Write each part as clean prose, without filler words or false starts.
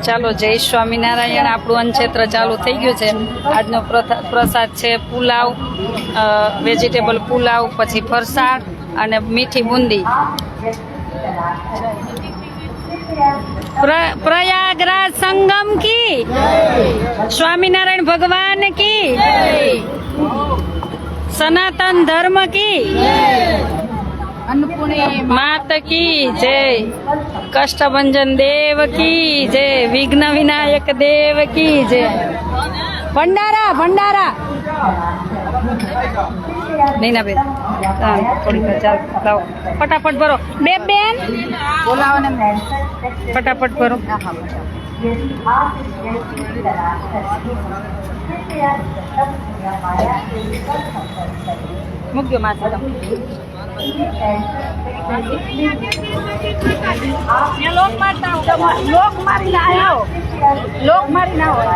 ચાલો, જય સ્વામિનારાયણ. આપણું અન્નક્ષેત્ર ચાલુ થઈ ગયું છે. આજનો પ્રસાદ છે પુલાવ, વેજીટેબલ પુલાવ, પછી ફરસાણ અને મીઠી બુંદી. प्रयागराज संगम की, स्वामीनारायण भगवान की, सनातन धर्म की, मात की जय, कष्टभंजन देव की जय, विघ्न विनायक देव की जय. भंडारा भंडारा नहीं ना बेन, थोड़ी लाओ, फटाफट भरो बेन, बोलाओ ने फटाफट भरो. મૂક્યો માસી તમે લોક મારતા લોક મારી ના આવો, લોક મારી ના હોય.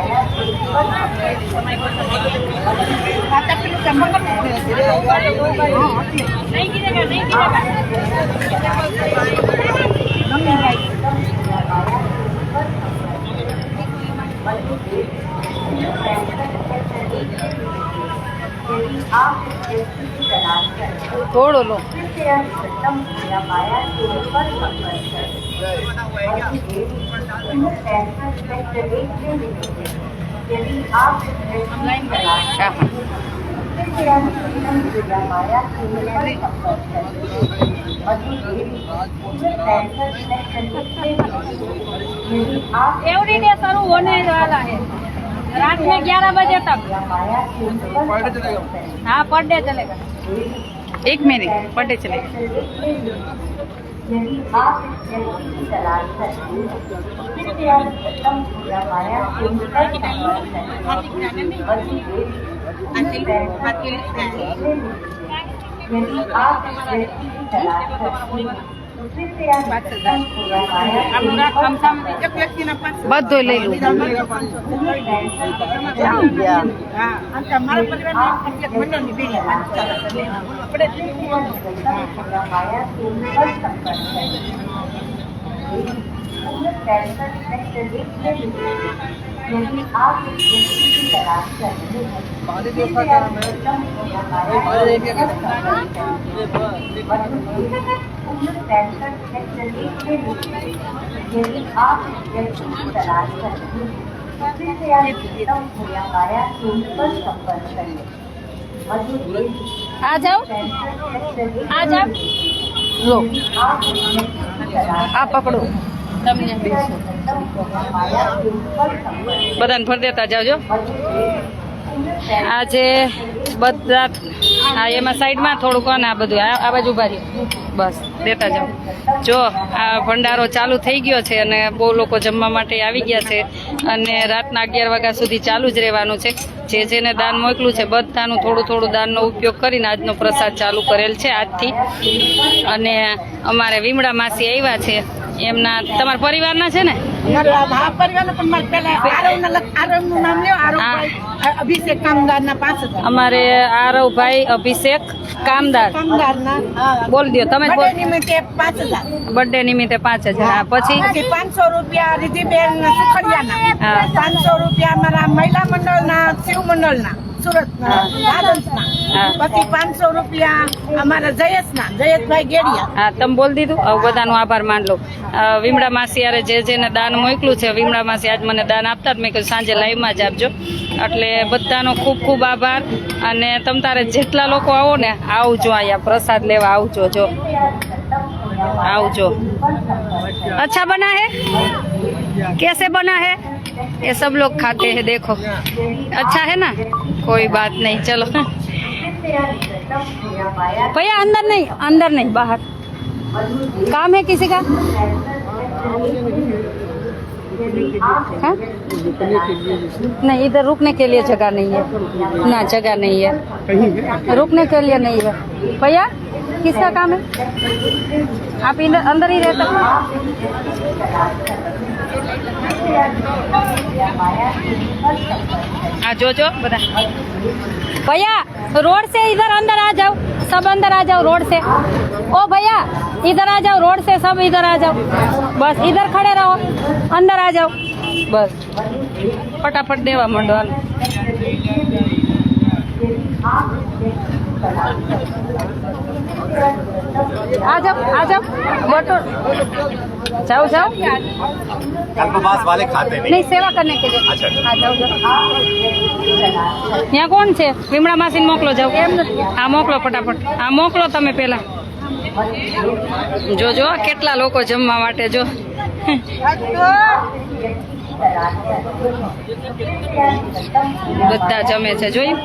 नहीं गिरेगा, नहीं गिरेगा. थोड़ो लो. एवरी डे शुरू होने वाला है रात में 11 बजे तक. हाँ, पर डे चलेगा. 1 महीने पर डे चलेगा. બધું લઈ લું. आ जाओ, आ जाओ, लो आ पकड़ो. બધાને ફર દેતા જાવજો. આજે બધા આ એમાં સાઈડમાં થોડુંક ને આ બધું આ બાજુ ઉભા રહ્યો, બસ દેતા જાઓ. જો આ ભંડારો ચાલુ થઈ ગયો છે અને બહુ લોકો જમવા માટે આવી ગયા છે અને રાતના 11 વાગ્યા સુધી ચાલુ જ રહેવાનું છે. જે જેને દાન મોકલું છે બધાનું થોડું થોડું દાનનો ઉપયોગ કરીને આજનો પ્રસાદ ચાલુ કરેલ છે આજથી. અને અમારે વિમળા માસી આવ્યા છે, એમના તમારા પરિવારના છે ને? અભિષેક કામદારના 5000. અમારે આરવભાઈ અભિષેક કામદાર બોલ દો તમે. નિમિત્તે 5000. બર્થડે નિમિત્તે 5000. હા, પછી 500 રૂપિયા રીધિબેન સુખડિયાના, 500 રૂપિયા અમારા મહિલા મંડળના શિવ મંડળના સુરતના રાજનના, પછી 500 રૂપિયા અમારા જયેશભાઈ ગેડિયા. હા, તમે બોલ દીધું. હવે બધાનો આભાર માન લો. વિમળા માસી યારે જે જેને દાન મોકલું છે, વિમળા માસી આજ મને દાન આપતા જ મેં કહ્યું સાંજે લાઈવમાં જ આપજો. એટલે બધાનો ખૂબ ખૂબ આભાર. અને તમ તારે જેટલા લોકો આવો ને આવજો, અહીંયા પ્રસાદ લેવા આવજો. જો आवजो। अच्छा बना है, कैसे बना है ये सब लोग खाते हैं, देखो अच्छा है ना, कोई बात नहीं। चलो भैया अंदर नहीं, अंदर नहीं, बाहर काम है किसी का? हाँ? नहीं, इधर रुकने के लिए जगह नहीं है ना, जगह नहीं है, रुकने के लिए नहीं है भैया। किसका काम है? आप इधर अंदर ही रहते हो? जो बता भैया, रोड से इधर अंदर आ जाओ, सब अंदर आ जाओ रोड से। ओ भैया इधर आ जाओ, रोड से सब इधर आ जाओ, बस इधर खड़े रहो, अंदर आ जाओ, बस फटाफट देवा मंडो। आ जाओ बटो, जाओ कल्पवास वाले खाते नहीं, सेवा करने के लिए। अच्छा। आ जाओ यहाँ कोण છે? વિમળા માસીને મોકલો, જાઓ હા મોકલો ફટાફટ, હા મોકલો તમે પેલા। જો કેટલા લોકો જમવા માટે, જો બધા જમે છે, જોયું?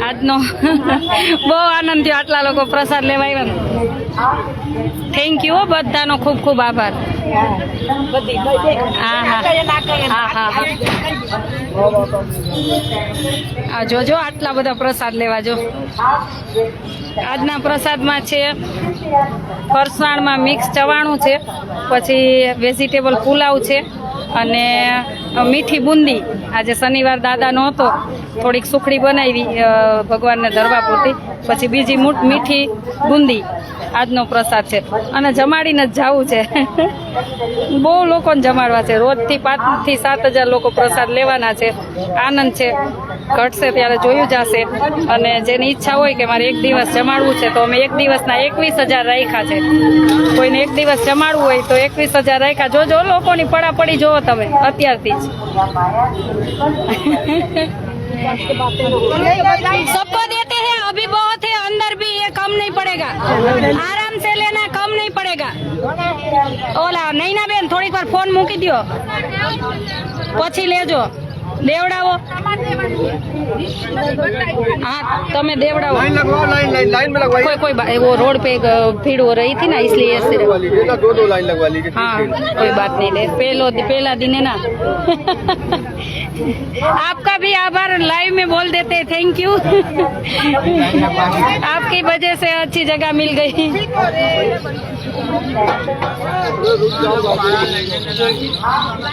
આજનો બહુ આનંદ થયો, આટલા લોકો પ્રસાદ લેવા આવ્યા। થેન્ક યુ બધાનો ખૂબ ખૂબ આભાર। હા જોજો આટલા બધા પ્રસાદ લેવા, જો આજના પ્રસાદમાં છે ફરસાણમાં મિક્સ ચવાણું છે, પછી વેજીટેબલ પુલાવ છે અને મીઠી બુંદી। આજે શનિવાર દાદાનો હતો, થોડીક સુખડી બનાવી ભગવાનને ધરવા પૂરતી, પછી બીજી મીઠી બુંદી આજનો પ્રસાદ છે। અને જમાડીને જ જવું છે, બહુ લોકોને જમાડવા છે, રોજથી 5 થી 7 હજાર લોકો પ્રસાદ લેવાના છે। આનંદ છે, ઘટશે ત્યારે જોયું જશે। અને જેની ઈચ્છા હોય કે મારે એક દિવસ જમાડવું છે તો અમે એક દિવસના 21,000 રાખ્યા છે। કોઈને એક દિવસ જમાડવું હોય તો 21,000 રાખ્યા। જોજો લોકોની પડાપડી જોવો તમે અત્યારથી જ। सबको देते हैं, अभी बहुत है, अंदर भी ये कम नहीं पड़ेगा, आराम से लेना, कम नहीं पड़ेगा। ओला नैना बेन થોડીક વાર ફોન મૂકી દો, પછી લેજો, દેવડાવો। हाँ તમે દેવડાવો, लाइन में लगवाइए। कोई वो रोड पे भीड़ हो रही थी ना, इसलिए ऐसे। दो लाइन लगवा लीजिए। हाँ कोई बात नहीं, ले पहला दिन है ना। आपका भी आभार, लाइव में बोल देते, थैंक यू। आपकी वजह से अच्छी जगह मिल गई।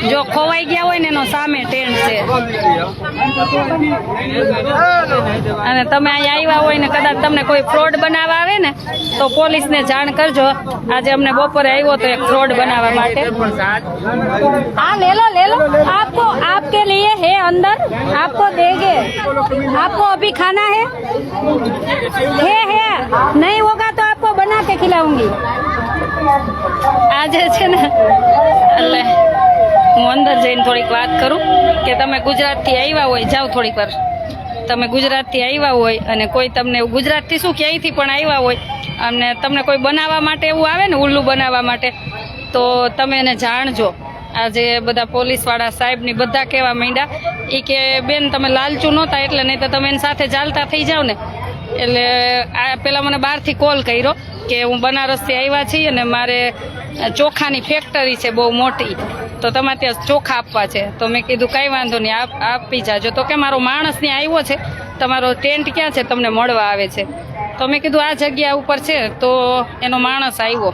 जो खोवाई गया હોય ને એનો સામે ટેન્ટ છે, અને તમે અહીંયા આવ્યા હોય ને કદાચ તમને કોઈ ફ્રોડ બનાવવા આવે ને તો પોલીસને જાણ કરજો। આજે અમને બપોરે આવ્યો તો એક ફ્રોડ બનાવવા માટે। हाँ ले लो आपको, आपके लिए है अंदर, आपको देंगे, आपको अभी खाना है नहीं होगा तो आपको बना के खिलाऊंगी। આજે છે ને એટલે હું અંદર જઈને થોડીક વાત કરું કે તમે ગુજરાતથી આવ્યા હોય, જાઓ થોડીક વાર, તમે ગુજરાતથી આવ્યા હોય અને કોઈ તમને ગુજરાતથી શું ક્યાંયથી પણ આવ્યા હોય અને તમને કોઈ બનાવવા માટે એવું આવે ને ઉલ્લુ બનાવવા માટે, તો તમે એને જાણજો। આજે બધા પોલીસવાળા સાહેબની બધા કહેવા માંડ્યા એ કે બેન તમે લાલચું નહોતા એટલે, નહીં તો તમે એની સાથે ચાલતા થઈ જાવ ને। એટલે આ પેલા મને બહારથી કોલ કર્યો કે હું બનારસથી આવ્યા છીએ અને મારે ચોખાની ફેક્ટરી છે બહુ મોટી, તો તમારે ત્યાં ચોખા આપવા છે। તો મેં કીધું કાંઈ વાંધો નહીં, આપી જાજો। તો કે મારો માણસ ત્યાં આવ્યો છે, તમારો ટેન્ટ ક્યાં છે, તમને મળવા આવે છે। તો મેં કીધું આ જગ્યા ઉપર છે, તો એનો માણસ આવ્યો।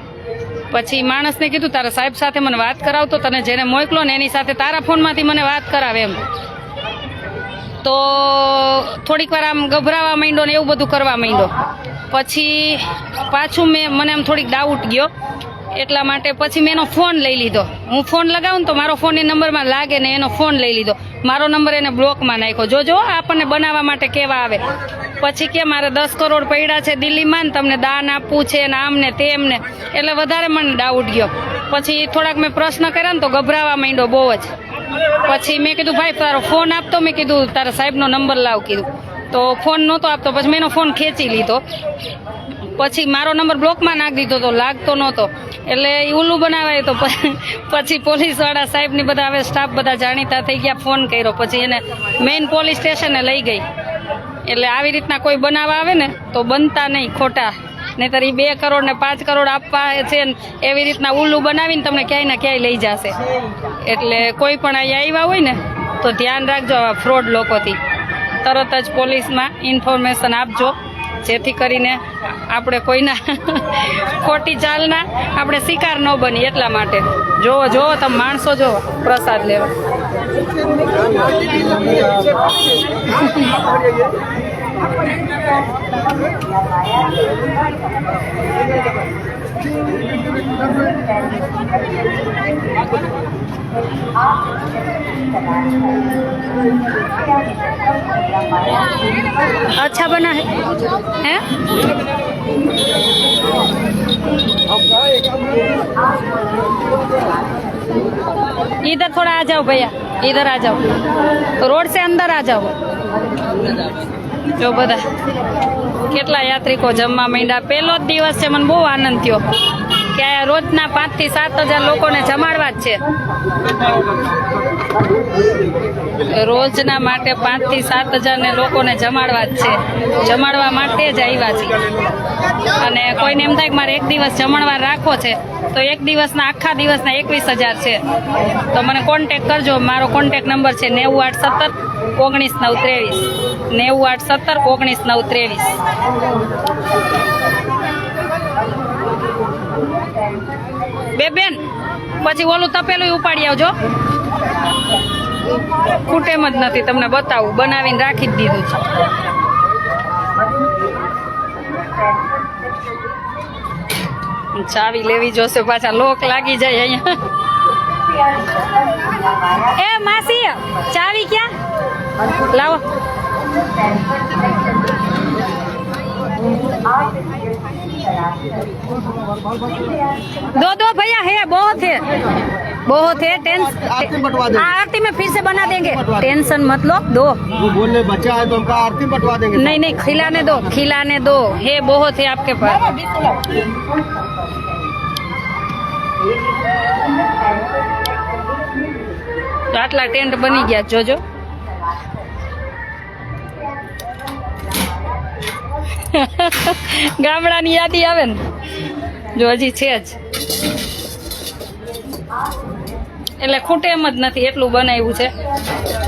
પછી માણસને કીધું તારા સાહેબ સાથે મને વાત કરાવતો, તને જેને મોકલો ને એની સાથે તારા ફોનમાંથી મને વાત કરાવે એમ। તો થોડીક વાર આમ ગભરાવા માંડ્યો ને એવું બધું કરવા માંડ્યો। પછી પાછું મને આમ થોડીક ડાઉટ ગયો, એટલા માટે પછી મેં એનો ફોન લઈ લીધો। હું ફોન લગાવું ને તો મારો ફોન એ નંબરમાં લાગે ને, એનો ફોન લઈ લીધો, મારો નંબર એને બ્લોકમાં નાખ્યો। જોજો આપણને બનાવવા માટે કેવા આવે। પછી કે મારે 10 કરોડ પડ્યા છે દિલ્હીમાં ને તમને દાન આપવું છે ને આમ ને તેમ ને, એટલે વધારે મને ડાઉટ ગયો। પછી થોડાક મેં પ્રશ્ન કર્યા ને તો ગભરાવા માંડ્યો બહુ જ। પછી મેં કીધું ભાઈ તારો ફોન આપતો, મેં કીધું તારા સાહેબનો નંબર લાવ કીધું, તો ફોન નહોતો આપતો। પછી મેં એનો ફોન ખેંચી લીધો, પછી મારો નંબર બ્લોકમાં નાખી દીધો, તો લાગતો નહોતો, એટલે એ ઉલ્લુ બનાવાય। તો પછી પોલીસવાળા સાહેબની બધા હવે સ્ટાફ બધા જાણીતા થઈ ગયા, ફોન કર્યો, પછી એને મેઇન પોલીસ સ્ટેશને લઈ ગઈ। એટલે આવી રીતના કોઈ બનાવવા આવે ને તો બનતા નહીં ખોટા, નહીંતર એ 2 કરોડ ને 5 કરોડ આપવા છે ને એવી રીતના ઉલ્લુ બનાવીને તમને ક્યાંય ને ક્યાંય લઈ જશે। એટલે કોઈ પણ અહીંયા આવ્યા હોય ને તો ધ્યાન રાખજો આવા ફ્રોડ લોકોથી, તરત જ પોલીસમાં ઇન્ફોર્મેશન આપજો। જેથી કરીને આપણે કોઈના ખોટી ચાલના આપણે શિકાર ન બની એટલા માટે. જોવો જોવો તમે માણસો જોવો પ્રસાદ લેવા. अच्छा बना है हैं? इधर थोड़ा आ जाओ भैया, इधर आ जाओ, रोड से अंदर आ जाओ. જો બધા કેટલા યાત્રિકો જમવા માંડ્યા. પહેલો જ દિવસ છે, મને બહુ આનંદ થયો કે આ રોજના 5 થી 7 હજાર લોકોને જમાડવા જ છે. રોજના માટે 5 થી 7 હજાર ને લોકોને જમાડવા જ છે. જમાડવા માટે જ આવ્યા છે. અને કોઈને એમ થાય કે મારે એક દિવસ જમણવાર રાખવો છે તો એક દિવસના આખા દિવસના 21,000 છે. તો મને કોન્ટેક કરજો. મારો કોન્ટેક નંબર છે 9817 19 923 9817 19 923. બે બેન પછી ઓલું તપેલું ઉપાડી આવજો. ખૂટેમ જ નથી, તમને બતાવું, બનાવીને રાખી જ દીધું છે. ચાવી લેવી જોશે, પાછા લોક લાગી જાય અહીંયા. એ માસી ચાવી ક્યાં લાવો. दो भैया है, बहुत है आरती बंटवा देंगे। आरती में फिर से बना देंगे, टेंशन मत लो. दो वो बोलने बच्चा है तो हमका आरती बंटवा देंगे। नहीं खिलाने दो है, बहुत है आपके पास. તો આટલા ટેન્ટ બની ગયા જોજો. ગામડાની યાદી આવે ને, જો હજી છે જ એટલે ખૂટે એમ જ નથી. એટલું બનાવ્યું છે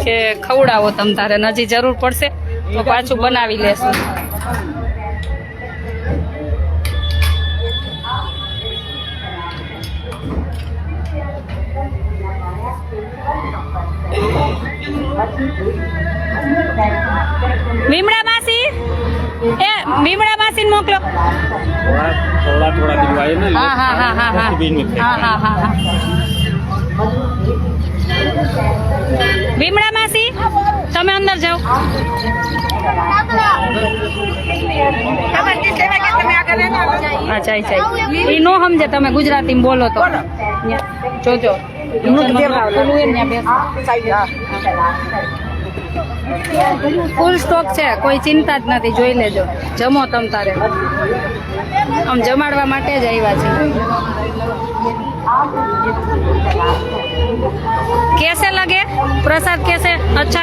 કે ખવડાવો તમ તારે, હજી જરૂર પડશે તો પાછું બનાવી લેશું. ભીમડા માસી, એ ભીમડા માસી ને મોકલો. थोड़ा दिलवाए ना। હા હા હા હા હા હા હા હા. ભીમડા માસી તમે અંદર જાઓ. અચ્છા અચ્છા, એ નો સમજે, તમે ગુજરાતીમાં બોલો તો જોજો. ફૂલ સ્ટોક છે, કોઈ ચિંતા જ નથી. જોઈ લેજો, જમો તમ તારે. આમ જમાડવા માટે જ આવ્યા છે. कैसे लगे प्रसाद? कैसे? अच्छा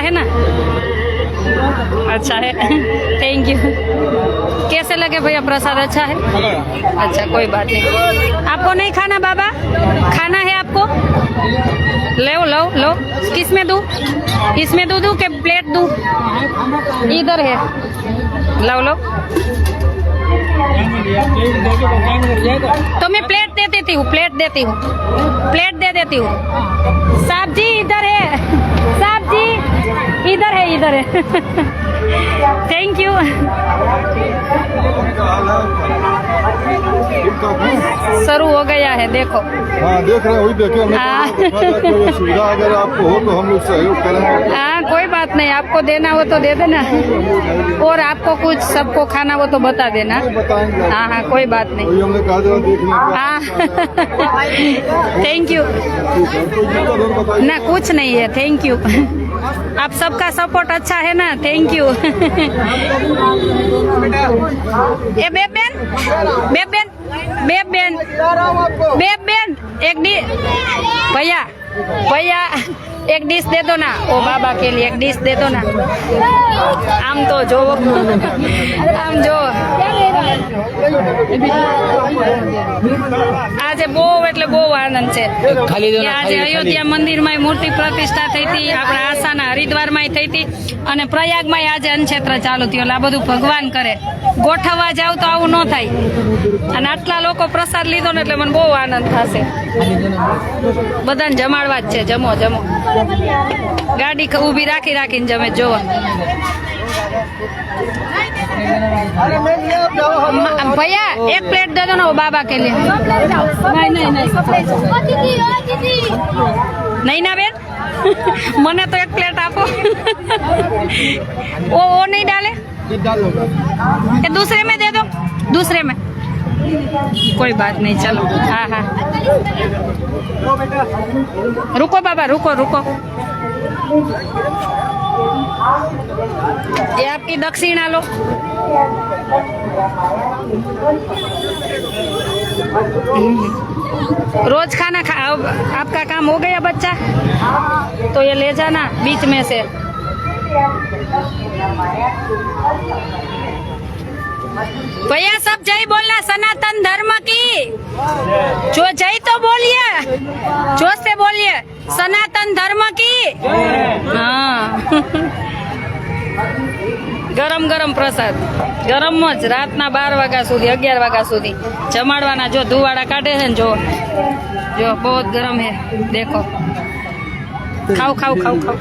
है ना? अच्छा है, थैंक यू. कैसे लगे भैया प्रसाद? अच्छा है. अच्छा कोई बात नहीं. आपको नहीं खाना बाबा? खाना है आपको? लो. किस में दूं? इसमें दूं के प्लेट दूं? इधर है, लो. तो मैं प्लेट दे देती हूँ, प्लेट दे देती हूँ. साहब जी इधर है, साहब जी इधर है. Thank you. शुरू हो गया है, देखो. हाँ देख रहे हैं, वही देखे हमें। हाँ। कोई सुविधा अगर आपको हो तो हम लोग सहयोग करेंगे। हाँ कोई बात नहीं, आपको देना हो तो दे देना, और आपको कुछ सबको खाना हो तो बता देना. बताएंगे। हाँ कोई बात नहीं. वही हमने कहा जरा देख लें। हाँ थैंक यू. ना कुछ नहीं है, थैंक यू. आप सबका सपोर्ट अच्छा है ना, थैंक यू. ए बेबेन एक डिश भैया एक डिश दे दो ना, ओ बाबा के लिए एक डिश दे दो ना. आम तो जो આજે બહુ એટલે બહુ આનંદ છે કે આજે અયોધ્યા મંદિરમાં મૂર્તિ પ્રતિષ્ઠા થઈ હતી, આપણા આસાના હરિદ્વારમાં થઈ હતી અને પ્રયાગમાં આજે અન્નક્ષેત્ર ચાલુ થયું. એટલે આ બધું ભગવાન કરે. ગોઠવવા જાવ તો આવું ન થાય. અને આટલા લોકો પ્રસાદ લીધો ને એટલે મને બહુ આનંદ થશે. બધાને જમાડવા જ છે. જમો જમો. ગાડી ઊભી રાખી રાખીને જમે. જોવો भैया एक प्लेट दे दो ना वो बाबा के लिए. नहीं ना बेन मने तो एक प्लेट आपो. वो नहीं डाले ये दूसरे में दे दो. दूसरे में कोई बात नहीं. चलो हाँ हाँ रुको बाबा रुको रुको. ये आपकी दक्षिणा लो. रोज खाना खा. आपका काम हो गया बच्चा तो ये ले जाना बीच में से. भैया सब जय बोलना सनातन धर्म की. जो जय तो बोलिए, जोश से बोलिए सनातन धर्म की. हाँ गरम गरम प्रसाद गरम જ રાતના 12 વાગ્યા સુધી 11 વાગ્યા સુધી જમાડવાના. જો ધુવાડા કાઢે છે ને જો જો બહુ ગરમ હે. દેખો ખાઓ ખાઓ ખાઓ ખાઓ.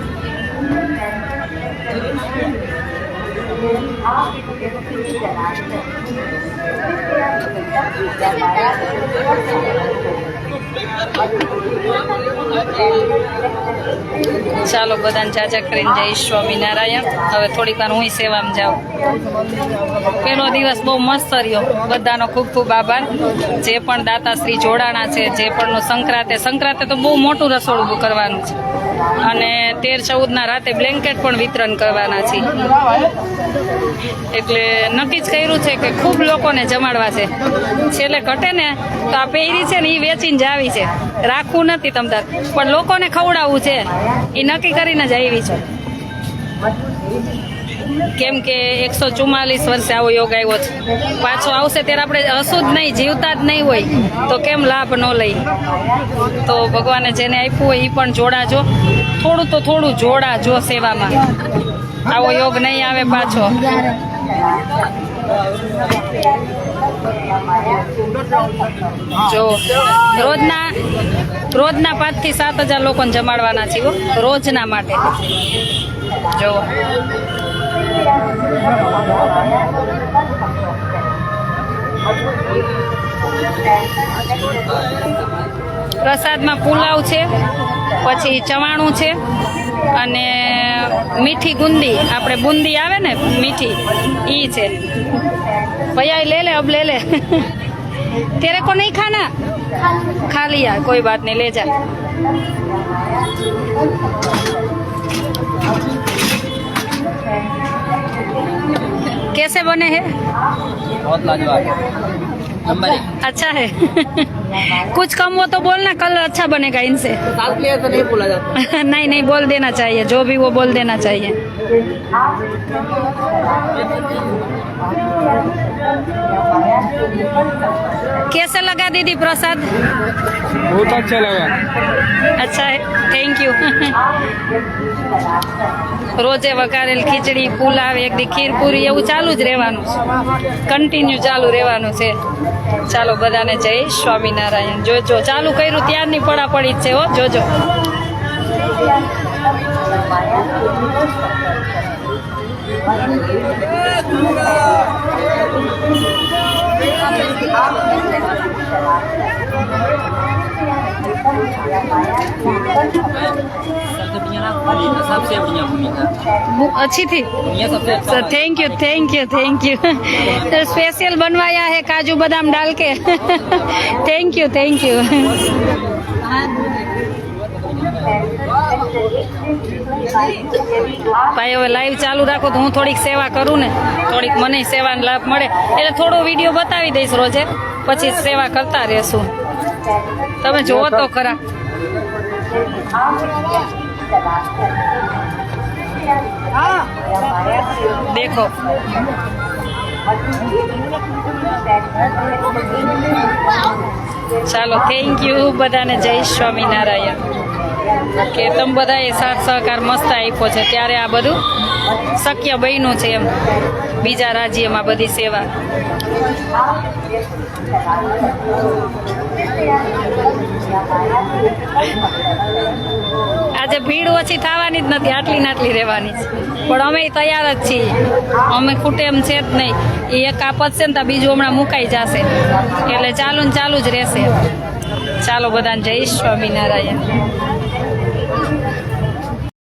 ચાલો બધાને જાજા કરીને જય સ્વામિનારાયણ. હવે થોડીક વાર હું સેવામાં જાઉં. પેલો દિવસ બહુ મસ્ત રહ્યો. બધાનો ખૂબ ખૂબ આભાર. જે પણ દાતાશ્રી જોડાણા છે, જે પણ સંક્રાંતે તો બહુ મોટું રસોડું કરવાનું છે અને 13-14 રાતે બ્લેન્કેટ પણ વિતરણ કરવાના છે. એટલે નક્કી જ કર્યું છે કે ખૂબ લોકોને જમાડવા છે. છેલ્લે ઘટે ને તો આ પહેરી છે ને એ વેચીને જ આવી છે. રાખવું નથી તમતાર પણ લોકોને ખવડાવવું છે એ નક્કી કરીને જ આવી છે. કેમ કે 144 વર્ષે આવો યોગ આવ્યો છે. પાછો આવશે ત્યારે આપણે હસું જ નહીં, જીવતા જ નહીં હોય તો કેમ લાભ ન લઈ. તો ભગવાને જેને આપ્યું હોય એ પણ જોડાજો. થોડું તો થોડું જોડાજો સેવામાં. આવો યોગ નહીં આવે પાછો. જો રોજના 5 થી 7 હજાર લોકોને જમાડવાના છે રોજના માટે. જો પ્રસાદમાં પુલાવ છે, પછી ચવાણું છે અને મીઠી ગુંદી, આપણે બુંદી આવે ને મીઠી ઈ છે. भैया ले ले अब ले ले. तेरे को नहीं खाना, खा लिया कोई बात नहीं, ले जा. कैसे बने हैं? बहुत लाजवाब, नंबर 1. अच्छा है. कुछ कम हो तो बोलना, कल अच्छा बनेगा इनसे. साथ में तो नहीं बोला जाता. नहीं नहीं बोल देना चाहिए, जो भी वो बोल देना चाहिए. कैसा लगा दीदी प्रसाद? बहुत अच्छा लगा. अच्छा है, थैंक यू. રોજે વઘારેલ ખીચડી, પુલાવ, એક દી ખીર પૂરી એવું ચાલુ જ રહેવાનું છે. કન્ટિન્યુ ચાલુ રહેવાનું છે. ચાલો બધાને જય સ્વામિનારાયણ. જોજો ચાલુ કર્યું ત્યારની પડાપડી જ છે હો. જોજો सबसे बढ़िया भूमिका, अच्छी थी. ये सबसे अच्छा. Thank you thank you thank you. तो स्पेशल बनवाया है काजू बादाम डाल के. Thank you thank you. ભાઈ હવે લાઈવ ચાલુ રાખો તો હું થોડીક સેવા કરું ને, થોડીક મને સેવાનો લાભ મળે એટલે થોડો વિડીયો બતાવી દઈશ રોજે, પછી સેવા કરતા રહેશું. તમે જોવો તો ખરા. देखो ચાલો થેન્ક યુ બધાને, જય સ્વામિનારાયણ. કે તમે બધાએ સાથ સહકાર મસ્ત આપ્યો છે, ત્યારે આ બધું શક્ય બન્યું છે એમ, બીજા રાજ્યમાં બધી સેવા. આજે ભીડ ઓછી થવાની જ નથી, આટલી ને આટલી રહેવાની છે, પણ અમે તૈયાર જ છીએ, અમે ખૂટે એમ છે જ નહીં. એ એક આ પતશે ને તો બીજું હમણાં મુકાઈ જશે, એટલે ચાલુ ને ચાલુ જ રહેશે. ચાલો બધાને જય સ્વામિનારાયણ.